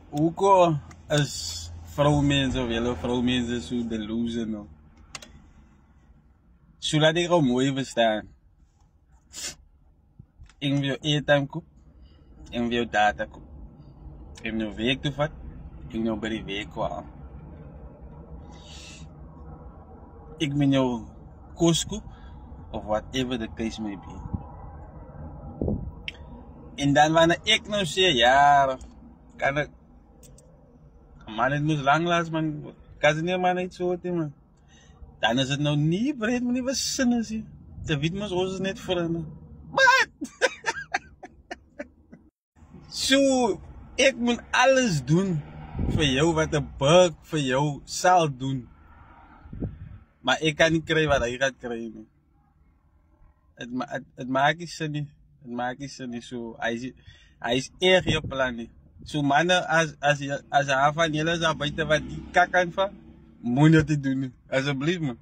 Hoekom is vrouwmensen of hele vrouwmensen zo delusional? Zodat ik al mooi verstaan. Ik wil airtime koop. Ik wil data koop. Ik wil werk te vat. Ik wil bij die werk kwam. Ik wil jou kost koop. Of whatever the case may be. En dan wanneer ik nou zeg, ja, kan ik. Maar het moet lang laten, man. Kan ze niet maar niet zo doen, man. Dan is het nou niet breed, maar niet wat zin is. De wit moet ons net veranderen. Wat? Zo, ik moet alles doen voor jou wat de bug voor jou zal doen. Maar ik kan niet krijgen wat hij gaat krijgen. Het maakt iets niet. Het maakt iets niet zo. Hij is erg je plan niet. Zo mannen, als je van jullie zou buiten wat die kakken van, moet je het doen. Alsjeblieft, man.